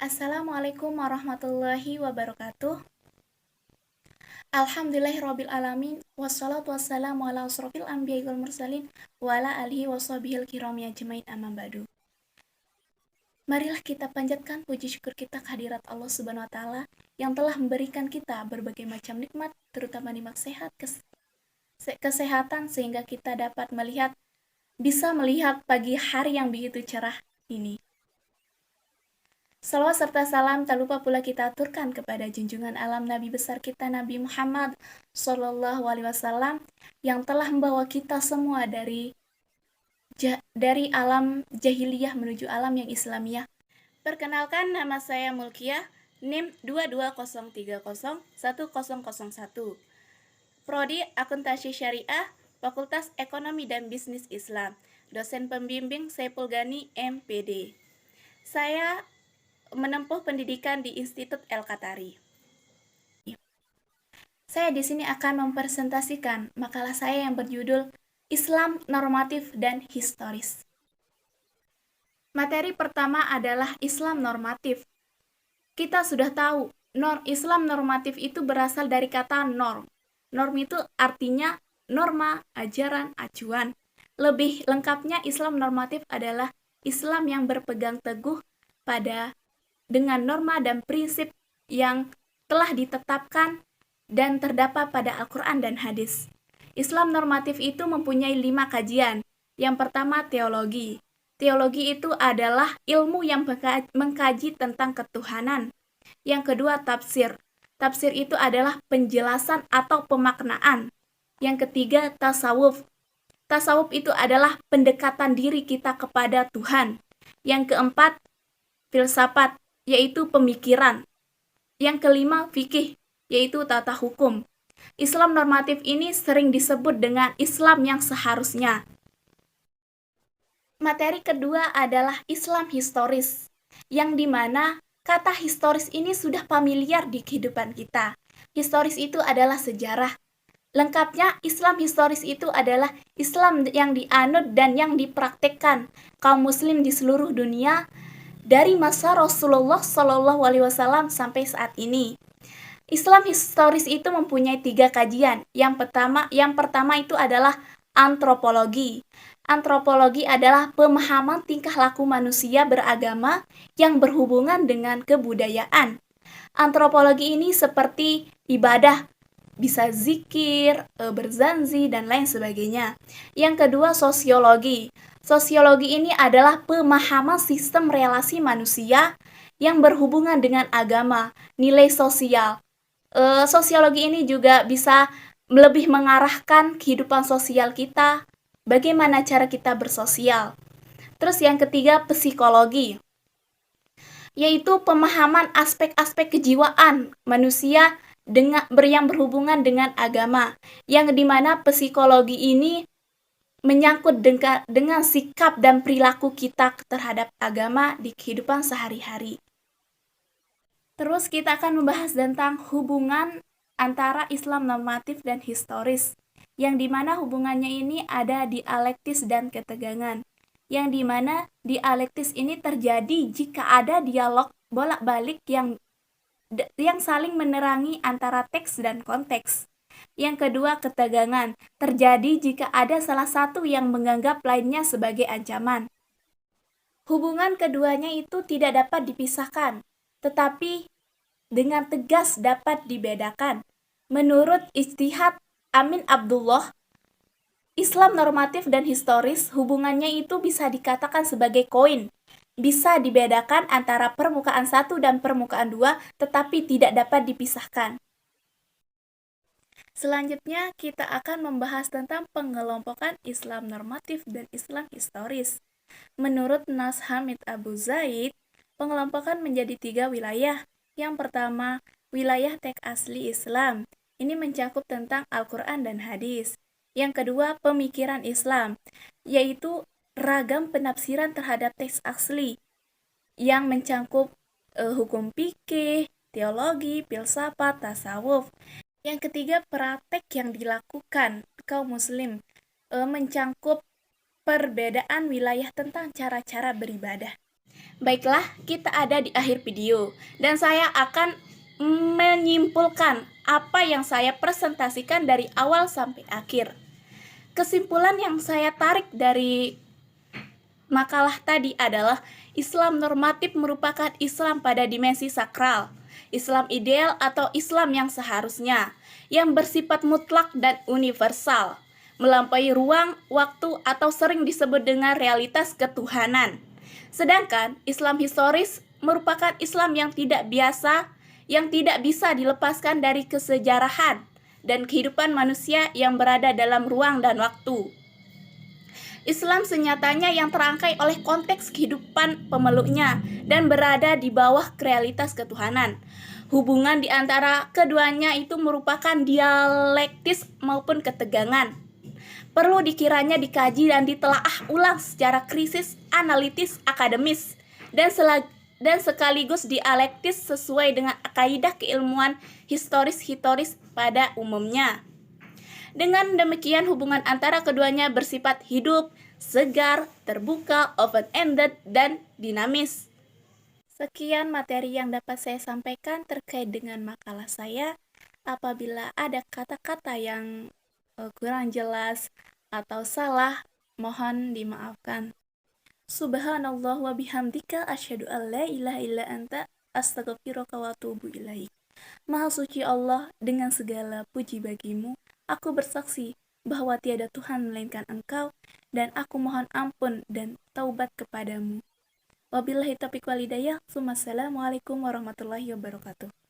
Assalamualaikum warahmatullahi wabarakatuh. Alhamdulillahirabbil alamin wassalatu wassalamu ala asrofil anbiya'i wal mursalin wa ala alihi washabihil kiram ajmain amma ba'du. Marilah kita panjatkan puji syukur kita kehadirat Allah Subhanahu wa taala yang telah memberikan kita berbagai macam nikmat, terutama nikmat kesehatan sehingga kita dapat bisa melihat pagi hari yang begitu cerah ini. Salawat serta salam tak lupa pula kita aturkan kepada junjungan alam Nabi besar kita Nabi Muhammad Sallallahu Alaihi Wasallam yang telah membawa kita semua dari alam jahiliyah menuju alam yang Islamiyah. Perkenalkan, nama saya Mulkiah, NIM 220301001. Prodi Akuntansi Syariah, Fakultas Ekonomi dan Bisnis Islam. Dosen pembimbing Saiful Gani, MPD. Saya menempuh pendidikan di Institut El-Qatari. Saya di sini akan mempresentasikan makalah saya yang berjudul Islam Normatif dan Historis. Materi pertama adalah Islam normatif. Kita sudah tahu, Islam normatif itu berasal dari kata norm. Norm itu artinya norma, ajaran, acuan. Lebih lengkapnya, Islam normatif adalah Islam yang berpegang teguh dengan norma dan prinsip yang telah ditetapkan dan terdapat pada Al-Quran dan hadis. Islam normatif itu mempunyai 5 kajian. Yang pertama, teologi. Teologi itu adalah ilmu yang mengkaji tentang ketuhanan. Yang kedua, tafsir. Tafsir itu adalah penjelasan atau pemaknaan. Yang ketiga, tasawuf. Tasawuf itu adalah pendekatan diri kita kepada Tuhan. Yang keempat, filsafat, yaitu pemikiran. Yang kelima, fikih, yaitu tata hukum. Islam normatif ini sering disebut dengan Islam yang seharusnya. Materi kedua adalah Islam historis, yang dimana kata historis ini sudah familiar di kehidupan kita. Historis itu adalah sejarah. Lengkapnya, Islam historis itu adalah Islam yang dianut dan yang dipraktekkan kaum muslim di seluruh dunia dari masa Rasulullah Shallallahu Alaihi Wasallam sampai saat ini. Islam historis itu mempunyai 3 kajian. Yang pertama itu adalah antropologi. Antropologi adalah pemahaman tingkah laku manusia beragama yang berhubungan dengan kebudayaan. Antropologi ini seperti ibadah, bisa zikir, berzanzi, dan lain sebagainya. Yang kedua, sosiologi. Sosiologi ini adalah pemahaman sistem relasi manusia yang berhubungan dengan agama, nilai sosial. Sosiologi ini juga bisa lebih mengarahkan kehidupan sosial kita, bagaimana cara kita bersosial. Terus yang ketiga, psikologi, yaitu pemahaman aspek-aspek kejiwaan manusia yang berhubungan dengan agama, yang dimana psikologi ini menyangkut dengan sikap dan perilaku kita terhadap agama di kehidupan sehari-hari. Terus kita akan membahas tentang hubungan antara Islam normatif dan historis, yang dimana hubungannya ini ada dialektis dan ketegangan, yang dimana dialektis ini terjadi jika ada dialog bolak-balik yang saling menerangi antara teks dan konteks. Yang kedua, ketegangan terjadi jika ada salah satu yang menganggap lainnya sebagai ancaman. Hubungan keduanya itu tidak dapat dipisahkan, tetapi dengan tegas dapat dibedakan. Menurut ijtihad Amin Abdullah, Islam normatif dan historis hubungannya itu bisa dikatakan sebagai koin. Bisa dibedakan antara permukaan 1 dan permukaan 2, tetapi tidak dapat dipisahkan. Selanjutnya, kita akan membahas tentang pengelompokan Islam normatif dan Islam historis. Menurut Nas Hamid Abu Zaid, pengelompokan menjadi 3 wilayah. Yang pertama, wilayah teks asli Islam. Ini mencakup tentang Al-Quran dan hadis. Yang kedua, pemikiran Islam, yaitu ragam penafsiran terhadap teks asli, yang mencakup hukum fikih, teologi, filsafat, tasawuf. Yang ketiga, praktek yang dilakukan kaum muslim mencangkup perbedaan wilayah tentang cara-cara beribadah. Baiklah, kita ada di akhir video dan saya akan menyimpulkan apa yang saya presentasikan dari awal sampai akhir. Kesimpulan yang saya tarik dari makalah tadi adalah Islam normatif merupakan Islam pada dimensi sakral, Islam ideal atau Islam yang seharusnya, yang bersifat mutlak dan universal, melampaui ruang, waktu, atau sering disebut dengan realitas ketuhanan. Sedangkan Islam historis merupakan Islam yang tidak biasa, yang tidak bisa dilepaskan dari kesejarahan dan kehidupan manusia yang berada dalam ruang dan waktu. Islam senyatanya yang terangkai oleh konteks kehidupan pemeluknya dan berada di bawah realitas ketuhanan. Hubungan di antara keduanya itu merupakan dialektis maupun ketegangan. Perlu dikiranya dikaji dan ditelaah ulang secara krisis, analitis, akademis, dan sekaligus dialektis sesuai dengan kaidah keilmuan historis pada umumnya. Dengan demikian hubungan antara keduanya bersifat hidup, segar, terbuka, open-ended, dan dinamis. Sekian materi yang dapat saya sampaikan terkait dengan makalah saya. Apabila ada kata-kata yang kurang jelas atau salah, mohon dimaafkan. Subhanallah wa bihamdika asyhadu an la ilaha illa anta astaghfiruka wa atubu ilaik. Maha suci Allah, dengan segala puji bagimu, aku bersaksi bahwa tiada Tuhan melainkan Engkau, dan aku mohon ampun dan taubat kepadamu. Wabillahi taufiq wal hidayah. Assalamualaikum warahmatullahi wabarakatuh.